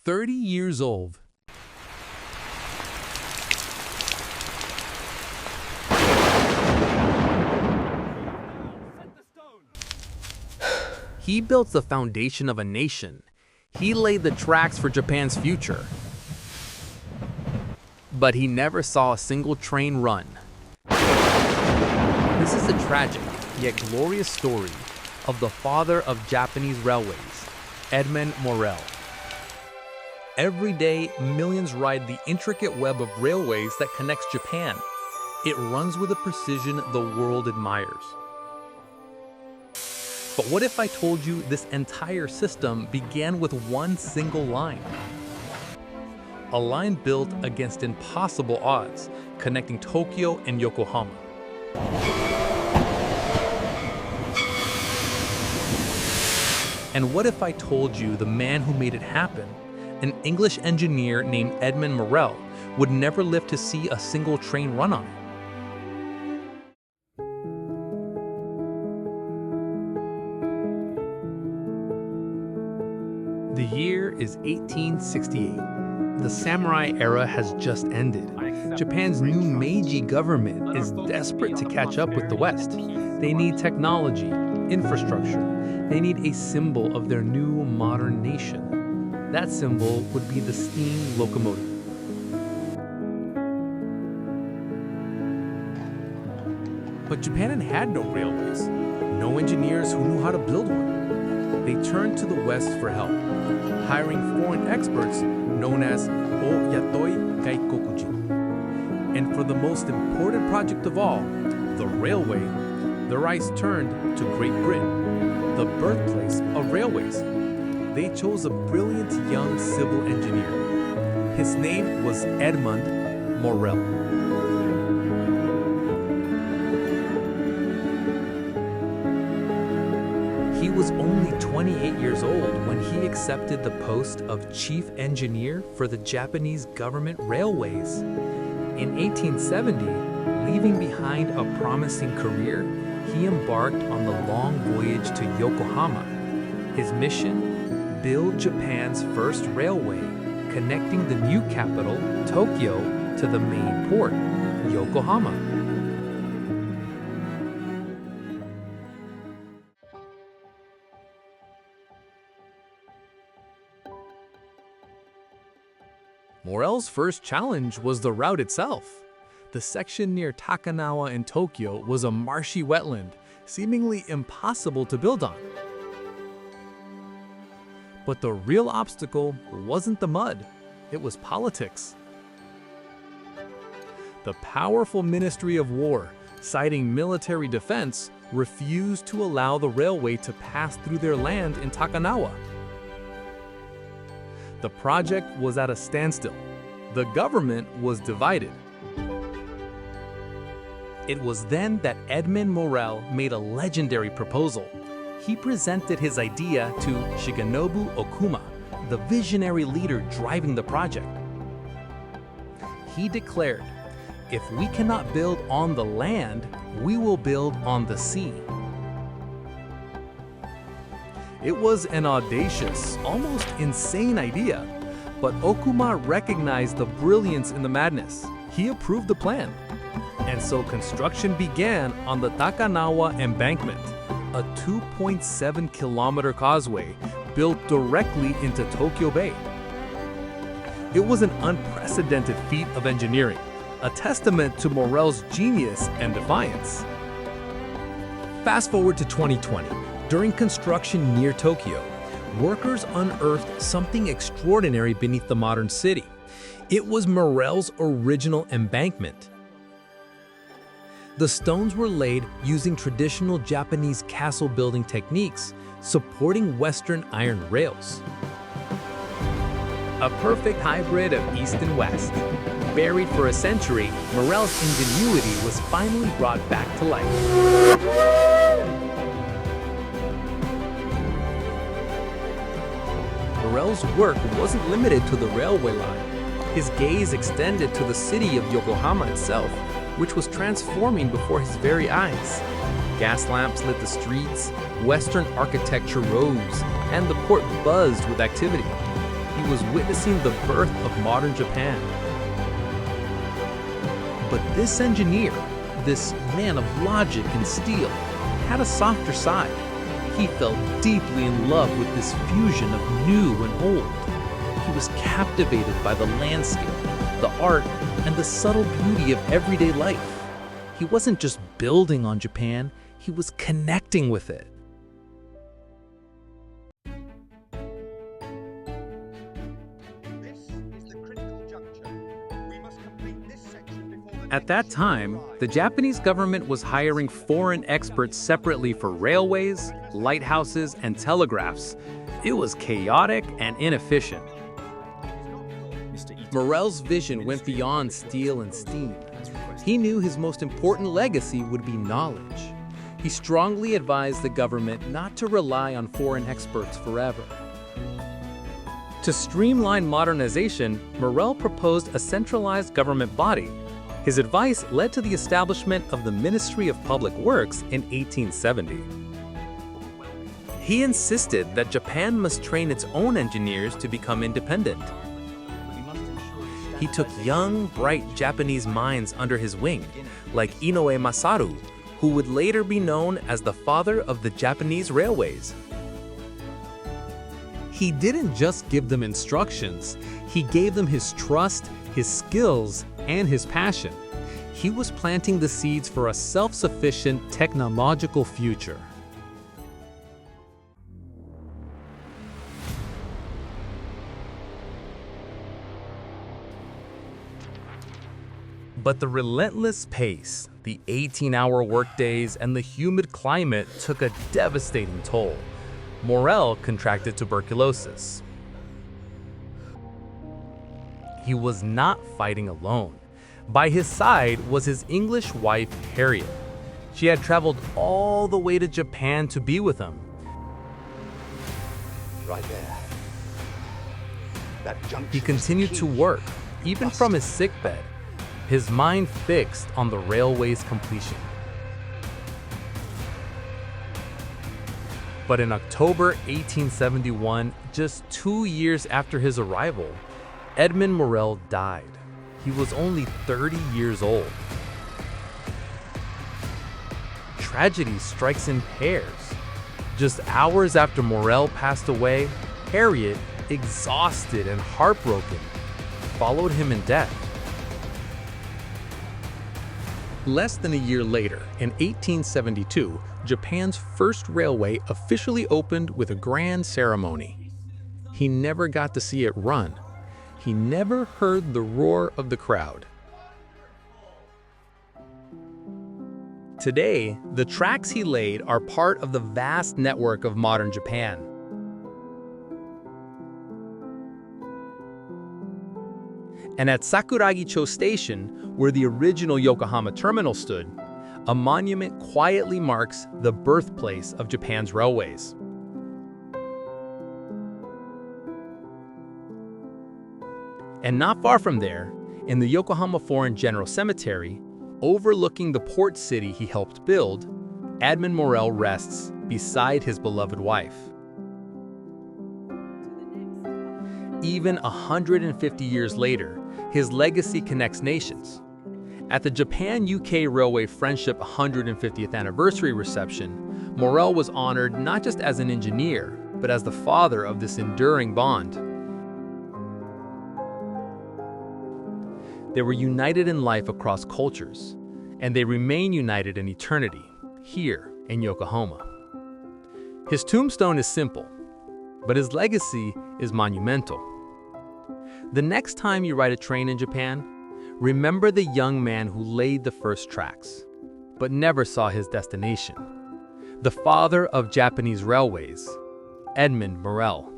30 years old. He built the foundation of a nation. He laid the tracks for Japan's future. But he never saw a single train run. This is a tragic, yet glorious story of the father of Japanese railways, Edmund Morel. Every day, millions ride the intricate web of railways that connects Japan. It runs with a precision the world admires. But what if I told you this entire system began with one single line? A line built against impossible odds, connecting Tokyo and Yokohama. And what if I told you the man who made it happen, an English engineer named Edmund Morel, would never live to see a single train run on it? The year is 1868. The samurai era has just ended. Japan's new Meiji government is desperate to catch up with the West. They need technology, infrastructure. They need a symbol of their new modern nation. That symbol would be the steam locomotive. But Japan had no railways, no engineers who knew how to build one. They turned to the West for help, hiring foreign experts known as Oyatoi Gaikokujin. And for the most important project of all, the railway, their eyes turned to Great Britain, the birthplace of railways. They chose a brilliant young civil engineer. His name was Edmund Morel. He was only 28 years old when he accepted the post of chief engineer for the Japanese government railways. In 1870, leaving behind a promising career, he embarked on the long voyage to Yokohama. His mission? Build Japan's first railway, connecting the new capital, Tokyo, to the main port, Yokohama. Morel's first challenge was the route itself. The section near Takanawa in Tokyo was a marshy wetland, seemingly impossible to build on. But the real obstacle wasn't the mud, it was politics. The powerful Ministry of War, citing military defense, refused to allow the railway to pass through their land in Takanawa. The project was at a standstill. The government was divided. It was then that Edmund Morel made a legendary proposal. He presented his idea to Shigenobu Okuma, the visionary leader driving the project. He declared, "If we cannot build on the land, we will build on the sea." It was an audacious, almost insane idea, but Okuma recognized the brilliance in the madness. He approved the plan. And so construction began on the Takanawa Embankment, a 2.7-kilometer causeway built directly into Tokyo Bay. It was an unprecedented feat of engineering, a testament to Morel's genius and defiance. Fast forward to 2020. During construction near Tokyo, workers unearthed something extraordinary beneath the modern city. It was Morel's original embankment. The stones were laid using traditional Japanese castle-building techniques, supporting Western iron rails. A perfect hybrid of East and West. Buried for a century, Morel's ingenuity was finally brought back to life. Morel's work wasn't limited to the railway line. His gaze extended to the city of Yokohama itself, which was transforming before his very eyes. Gas lamps lit the streets, Western architecture rose, and the port buzzed with activity. He was witnessing the birth of modern Japan. But this engineer, this man of logic and steel, had a softer side. He fell deeply in love with this fusion of new and old. He was captivated by the landscape, the art, and the subtle beauty of everyday life. He wasn't just building on Japan, he was connecting with it. At that time, the Japanese government was hiring foreign experts separately for railways, lighthouses, and telegraphs. It was chaotic and inefficient. Morel's vision went beyond steel and steam. He knew his most important legacy would be knowledge. He strongly advised the government not to rely on foreign experts forever. To streamline modernization, Morel proposed a centralized government body. His advice led to the establishment of the Ministry of Public Works in 1870. He insisted that Japan must train its own engineers to become independent. He took young, bright Japanese minds under his wing, like Inoue Masaru, who would later be known as the father of the Japanese railways. He didn't just give them instructions, he gave them his trust, his skills, and his passion. He was planting the seeds for a self-sufficient technological future. But the relentless pace, the 18-hour workdays, and the humid climate took a devastating toll. Morel contracted tuberculosis. He was not fighting alone. By his side was his English wife, Harriett. She had traveled all the way to Japan to be with him. Right there. That junction. He continued to work, even from his sickbed, his mind fixed on the railway's completion. But in October 1871, just 2 years after his arrival, Edmund Morel died. He was only 30 years old. Tragedy strikes in pairs. Just hours after Morel passed away, Harriett, exhausted and heartbroken, followed him in death. Less than a year later, in 1872, Japan's first railway officially opened with a grand ceremony. He never got to see it run. He never heard the roar of the crowd. Today, the tracks he laid are part of the vast network of modern Japan. And at Sakuragicho Station, where the original Yokohama terminal stood, a monument quietly marks the birthplace of Japan's railways. And not far from there, in the Yokohama Foreign General Cemetery, overlooking the port city he helped build, Edmund Morel rests beside his beloved wife. Even 150 years later, his legacy connects nations. At the Japan-UK Railway Friendship 150th Anniversary reception, Morel was honored not just as an engineer, but as the father of this enduring bond. They were united in life across cultures, and they remain united in eternity, here in Yokohama. His tombstone is simple, but his legacy is monumental. The next time you ride a train in Japan, remember the young man who laid the first tracks, but never saw his destination. The father of Japanese railways, Edmund Morel.